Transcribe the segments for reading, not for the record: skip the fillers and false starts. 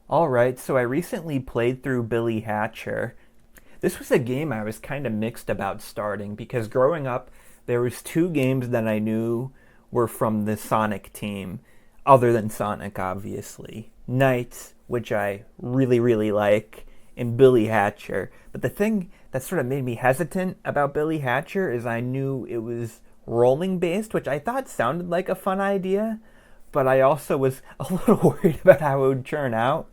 Alright, so I recently played through Billy Hatcher. This was a game I was kind of mixed about starting because growing up, there was two games that I knew were from the Sonic team, other than Sonic, obviously. Knights, which I really, really like, and Billy Hatcher. But the thing that sort of made me hesitant about Billy Hatcher is I knew it was rolling based, which I thought sounded like a fun idea, but I also was a little worried about how it would turn out.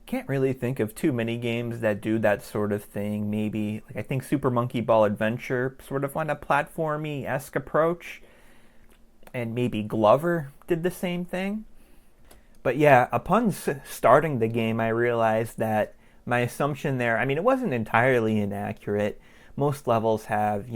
Can't really think of too many games that do that sort of thing. Maybe, like, I think Super Monkey Ball Adventure sort of on a platformy esque approach, and maybe Glover did the same thing. But yeah, upon starting the game, I realized that my assumption there, I mean, it wasn't entirely inaccurate. Most levels have,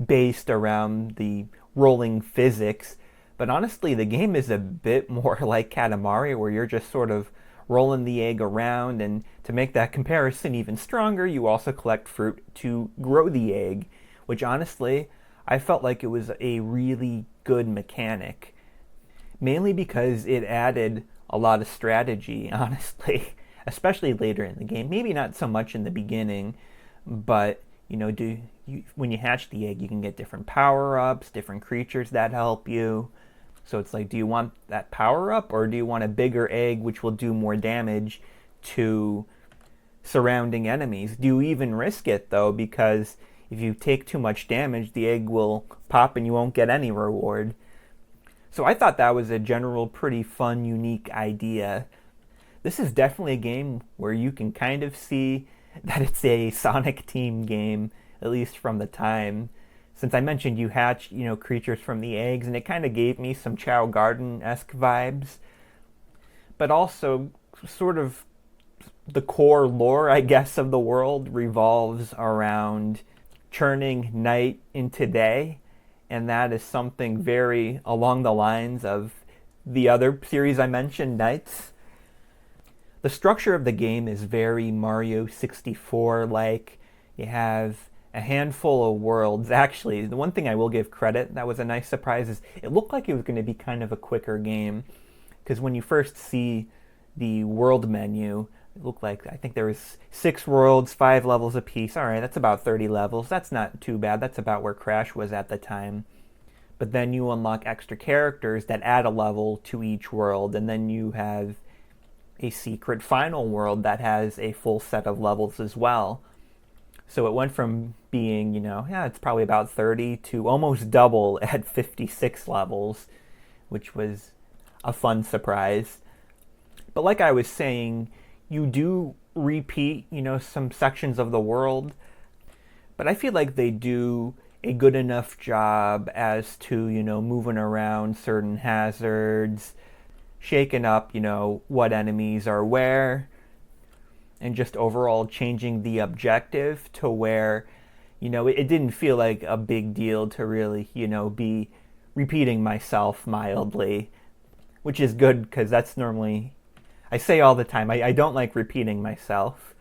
based around the rolling physics. But honestly, the game is a bit more like Katamari, where you're just sort of rolling the egg around. And to make that comparison even stronger, you also collect fruit to grow the egg, which honestly, I felt like it was a really good mechanic. Mainly because it added a lot of strategy, honestly, especially later in the game. Maybe not so much in the beginning, but when you hatch the egg, you can get different power ups, different creatures that help you. So it's like, do you want that power up, or do you want a bigger egg which will do more damage to surrounding enemies? Do you even risk it though? Because if you take too much damage, the egg will pop and you won't get any reward. So I thought that was a general pretty fun, unique idea. This is definitely a game where you can kind of see that it's a Sonic Team game, at least from the time. Since I mentioned you hatch, creatures from the eggs, and it kind of gave me some Chow Garden-esque vibes. But also, sort of the core lore, I guess, of the world revolves around churning night into day, and that is something very along the lines of the other series I mentioned, Knights. The structure of the game is very Mario 64 like. You have a handful of worlds. Actually, the one thing I will give credit that was a nice surprise is it looked like it was going to be kind of a quicker game. Because when you first see the world menu, it looked like, I think there was 6 worlds, 5 levels apiece. All right, that's about 30 levels. That's not too bad. That's about where Crash was at the time. But then you unlock extra characters that add a level to each world, and then you have a secret final world that has a full set of levels as well. So it went from being, it's probably about 30 to almost double at 56 levels, which was a fun surprise. But like I was saying, you do repeat, some sections of the world, but I feel like they do a good enough job as to, moving around certain hazards, shaking up, what enemies are where, and just overall changing the objective to where, it didn't feel like a big deal to really, be repeating myself mildly, which is good because that's normally, I say all the time, I don't like repeating myself.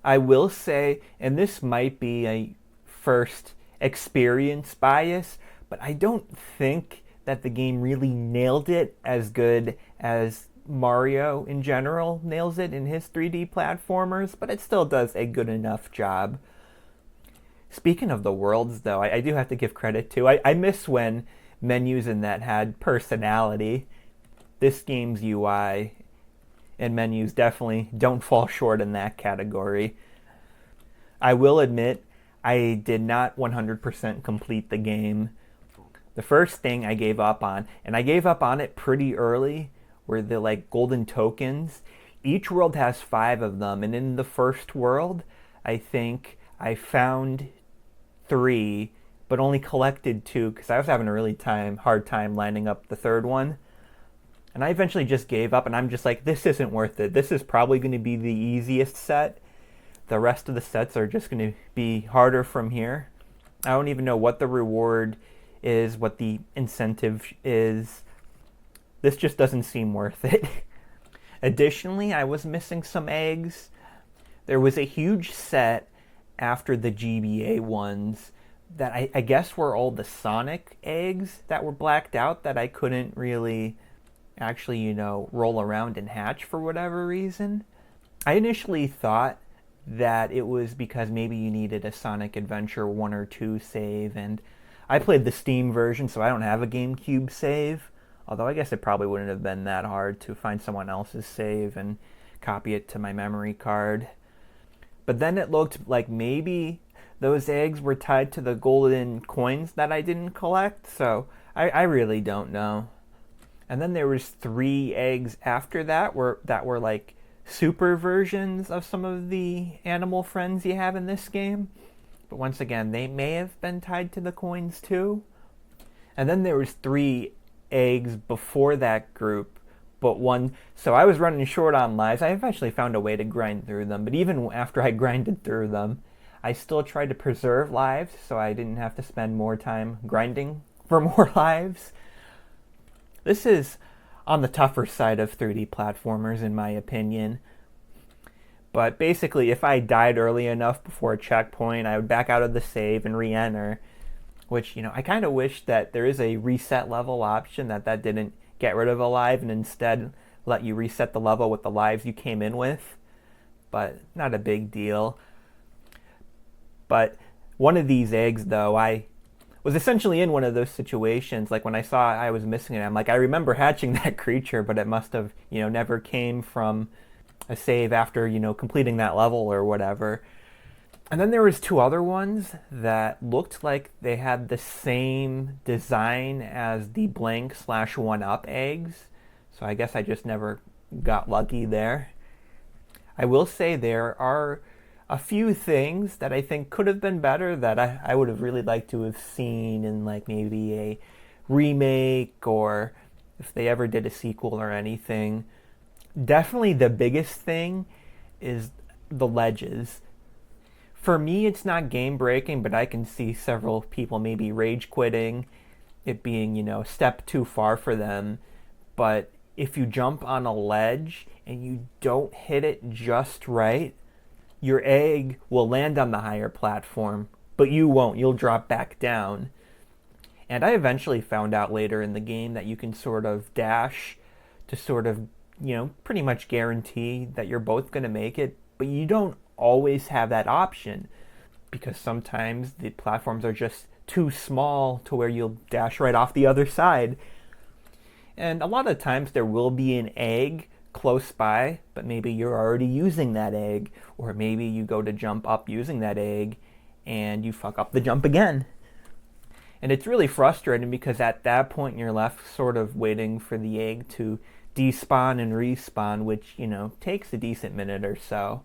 I will say, and this might be a first experience bias, but I don't think that the game really nailed it as good as Mario in general nails it in his 3D platformers, but it still does a good enough job. Speaking of the worlds, though, I do have to give credit to. I miss when menus in that had personality. This game's UI and menus definitely don't fall short in that category. I will admit, I did not 100% complete the game. The first thing I gave up on, and I gave up on it pretty early, were the golden tokens. Each world has 5 of them, and in the first world, I think I found 3, but only collected 2 because I was having a really hard time lining up the third one. And I eventually just gave up, and I'm just like, this isn't worth it. This is probably going to be the easiest set. The rest of the sets are just going to be harder from here. I don't even know what the reward is, what the incentive is. This just doesn't seem worth it. Additionally, I was missing some eggs. There was a huge set after the GBA ones that I guess were all the Sonic eggs that were blacked out that I couldn't really actually, roll around and hatch for whatever reason. I initially thought that it was because maybe you needed a Sonic Adventure 1 or 2 save, and I played the Steam version, so I don't have a GameCube save. Although I guess it probably wouldn't have been that hard to find someone else's save and copy it to my memory card. But then it looked like maybe those eggs were tied to the golden coins that I didn't collect, so I really don't know. And then there was 3 eggs after that that were like super versions of some of the animal friends you have in this game. But once again, they may have been tied to the coins too. And then there was 3 eggs before that group, but one. So I was running short on lives. I eventually found a way to grind through them, but even after I grinded through them, I still tried to preserve lives so I didn't have to spend more time grinding for more lives. This is on the tougher side of 3D platformers, in my opinion. But basically, if I died early enough before a checkpoint, I would back out of the save and re-enter. Which, I kind of wish that there is a reset level option that didn't get rid of a life and instead let you reset the level with the lives you came in with. But not a big deal. But one of these eggs, though, I was essentially in one of those situations. Like when I saw I was missing it, I'm like, I remember hatching that creature, but it must have, never came from a save after, completing that level or whatever. And then there was 2 other ones that looked like they had the same design as the blank / 1-up eggs. So I guess I just never got lucky there. I will say there are a few things that I think could have been better that I would have really liked to have seen in like maybe a remake or if they ever did a sequel or anything. Definitely the biggest thing is the ledges. For me, it's not game breaking, but I can see several people maybe rage quitting, it being, a step too far for them. But if you jump on a ledge and you don't hit it just right, your egg will land on the higher platform, but you won't. You'll drop back down. And I eventually found out later in the game that you can sort of dash to sort of, pretty much guarantee that you're both going to make it, but you don't always have that option because sometimes the platforms are just too small to where you'll dash right off the other side. And a lot of times there will be an egg close by, but maybe you're already using that egg, or maybe you go to jump up using that egg and you fuck up the jump again. And it's really frustrating because at that point you're left sort of waiting for the egg to despawn and respawn, which, takes a decent minute or so.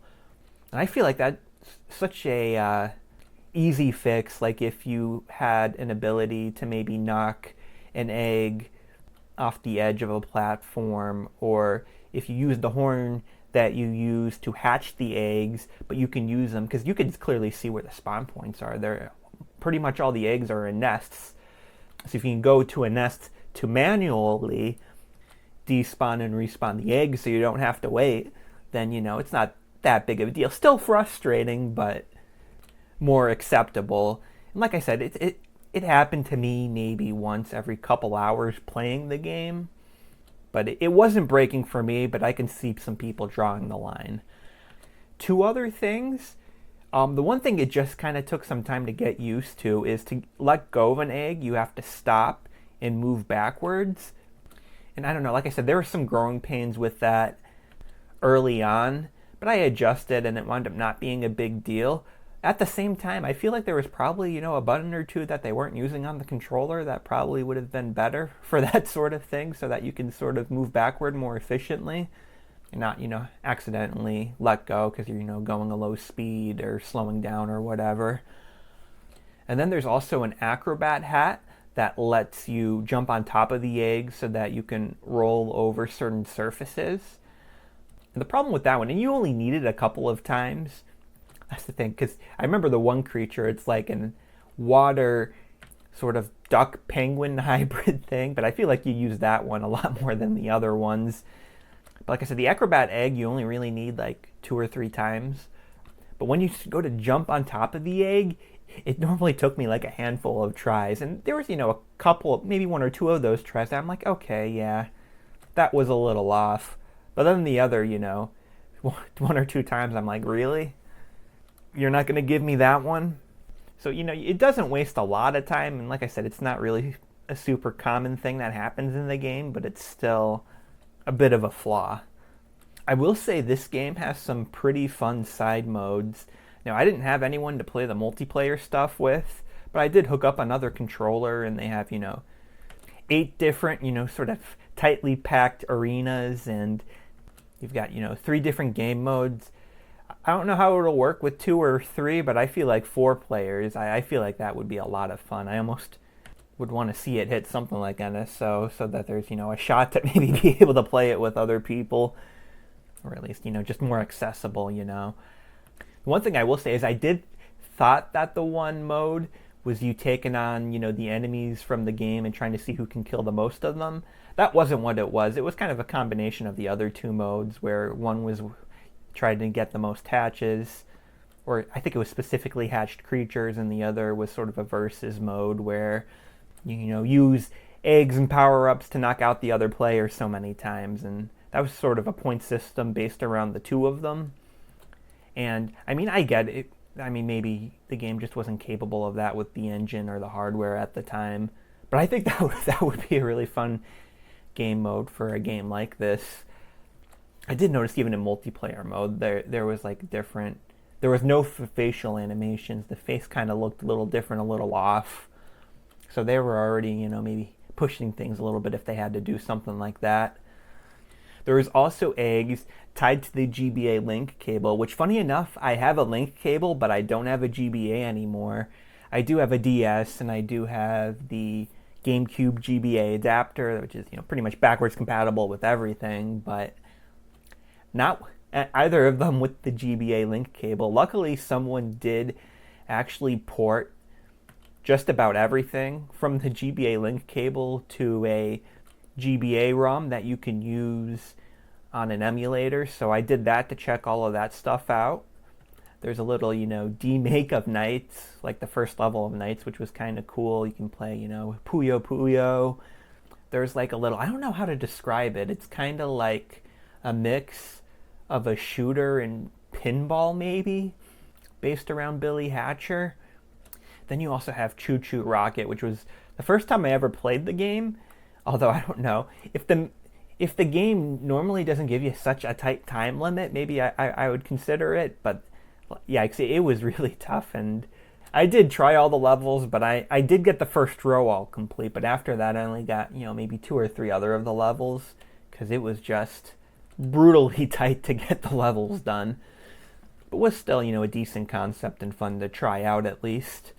And I feel like that's such a easy fix. Like if you had an ability to maybe knock an egg off the edge of a platform, or if you use the horn that you use to hatch the eggs, but you can use them because you can clearly see where the spawn points are. They're pretty much all the eggs are in nests. So if you can go to a nest to manually despawn and respawn the eggs so you don't have to wait, then it's not that big of a deal. Still frustrating, but more acceptable. And like I said, it happened to me maybe once every couple hours playing the game. But it wasn't breaking for me, but I can see some people drawing the line. 2 other things. The one thing it just kind of took some time to get used to is to let go of an egg, you have to stop and move backwards. And I don't know, like I said, there were some growing pains with that early on, but I adjusted and it wound up not being a big deal. At the same time, I feel like there was probably, a button or 2 that they weren't using on the controller that probably would have been better for that sort of thing so that you can sort of move backward more efficiently and not, accidentally let go because you're, going a low speed or slowing down or whatever. And then there's also an acrobat hat that lets you jump on top of the egg so that you can roll over certain surfaces. And the problem with that one, and you only need it a couple of times, that's the thing, because I remember the one creature, it's like an water sort of duck penguin hybrid thing, but I feel like you use that one a lot more than the other ones. But like I said, the acrobat egg, you only really need like 2 or 3 times. But when you go to jump on top of the egg, it normally took me like a handful of tries. And there was, a couple, maybe 1 or 2 of those tries that I'm like, okay, yeah, that was a little off. But then the other, one or two times I'm like, really? You're not going to give me that one? So, it doesn't waste a lot of time. And like I said, it's not really a super common thing that happens in the game, but it's still a bit of a flaw. I will say this game has some pretty fun side modes. Now, I didn't have anyone to play the multiplayer stuff with, but I did hook up another controller, and they have, 8 different, sort of tightly packed arenas, and you've got, 3 different game modes. I don't know how it'll work with 2 or 3, but I feel like 4 players, I feel like that would be a lot of fun. I almost would want to see it hit something like NSO so that there's, a shot to maybe be able to play it with other people, or at least, just more accessible, One thing I will say is I did thought that the one mode was you taking on, the enemies from the game and trying to see who can kill the most of them. That wasn't what it was. It was kind of a combination of the other 2 modes, where one was trying to get the most hatches, or I think it was specifically hatched creatures, and the other was sort of a versus mode where use eggs and power-ups to knock out the other player so many times, and that was sort of a point system based around the 2 of them. And I get it. Maybe the game just wasn't capable of that with the engine or the hardware at the time, but I think that would be a really fun game mode for a game like this. I did notice even in multiplayer mode, there was like different. There was no facial animations. The face kind of looked a little different, a little off. So they were already, maybe pushing things a little bit if they had to do something like that. There was also eggs tied to the GBA link cable, which, funny enough, I have a link cable, but I don't have a GBA anymore. I do have a DS, and I do have the GameCube GBA adapter, which is, pretty much backwards compatible with everything, but not either of them with the GBA link cable. Luckily, someone did actually port just about everything from the GBA link cable to a GBA ROM that you can use on an emulator. So I did that to check all of that stuff out. There's a little, demake of Knights, like the first level of Knights, which was kind of cool. You can play, Puyo Puyo. There's like a little, I don't know how to describe it. It's kind of like a mix of a shooter and pinball, maybe, based around Billy Hatcher. Then you also have Choo Choo Rocket, which was the first time I ever played the game. Although I don't know if the game normally doesn't give you such a tight time limit, maybe I would consider it. But yeah, it was really tough, and I did try all the levels, but I did get the first row all complete. But after that, I only got maybe 2 or 3 other of the levels, because it was just brutally tight to get the levels done. But was still a decent concept and fun to try out at least.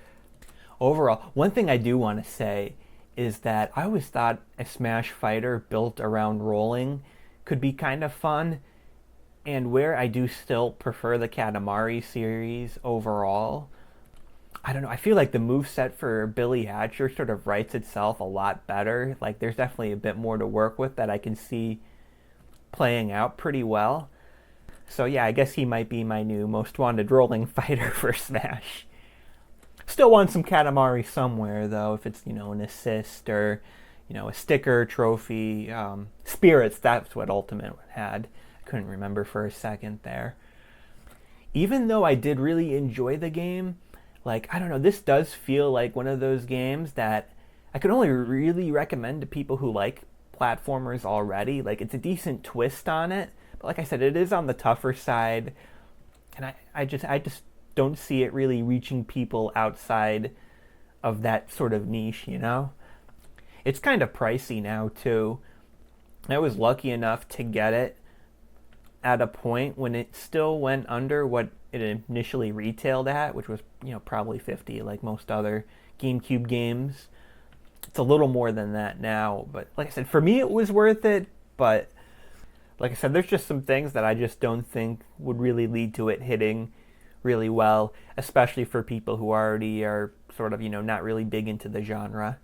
Overall, one thing I do want to say is that I always thought a Smash fighter built around rolling could be kind of fun, and where I do still prefer the Katamari series overall, I don't know, I feel like the moveset for Billy Hatcher sort of writes itself a lot better. Like, there's definitely a bit more to work with that I can see playing out pretty well. So yeah, I guess he might be my new most wanted rolling fighter for Smash. Still want some Katamari somewhere, though, if it's, an assist or, a sticker, trophy. Spirits, that's what Ultimate had. I couldn't remember for a second there. Even though I did really enjoy the game, like, I don't know, this does feel like one of those games that I could only really recommend to people who like platformers already. Like, it's a decent twist on it, but like I said, it is on the tougher side, and I just don't see it really reaching people outside of that sort of niche, It's kind of pricey now, too. I was lucky enough to get it at a point when it still went under what it initially retailed at, which was, probably $50, like most other GameCube games. It's a little more than that now, but like I said, for me it was worth it, but like I said, there's just some things that I just don't think would really lead to it hitting really well, especially for people who already are sort of, not really big into the genre.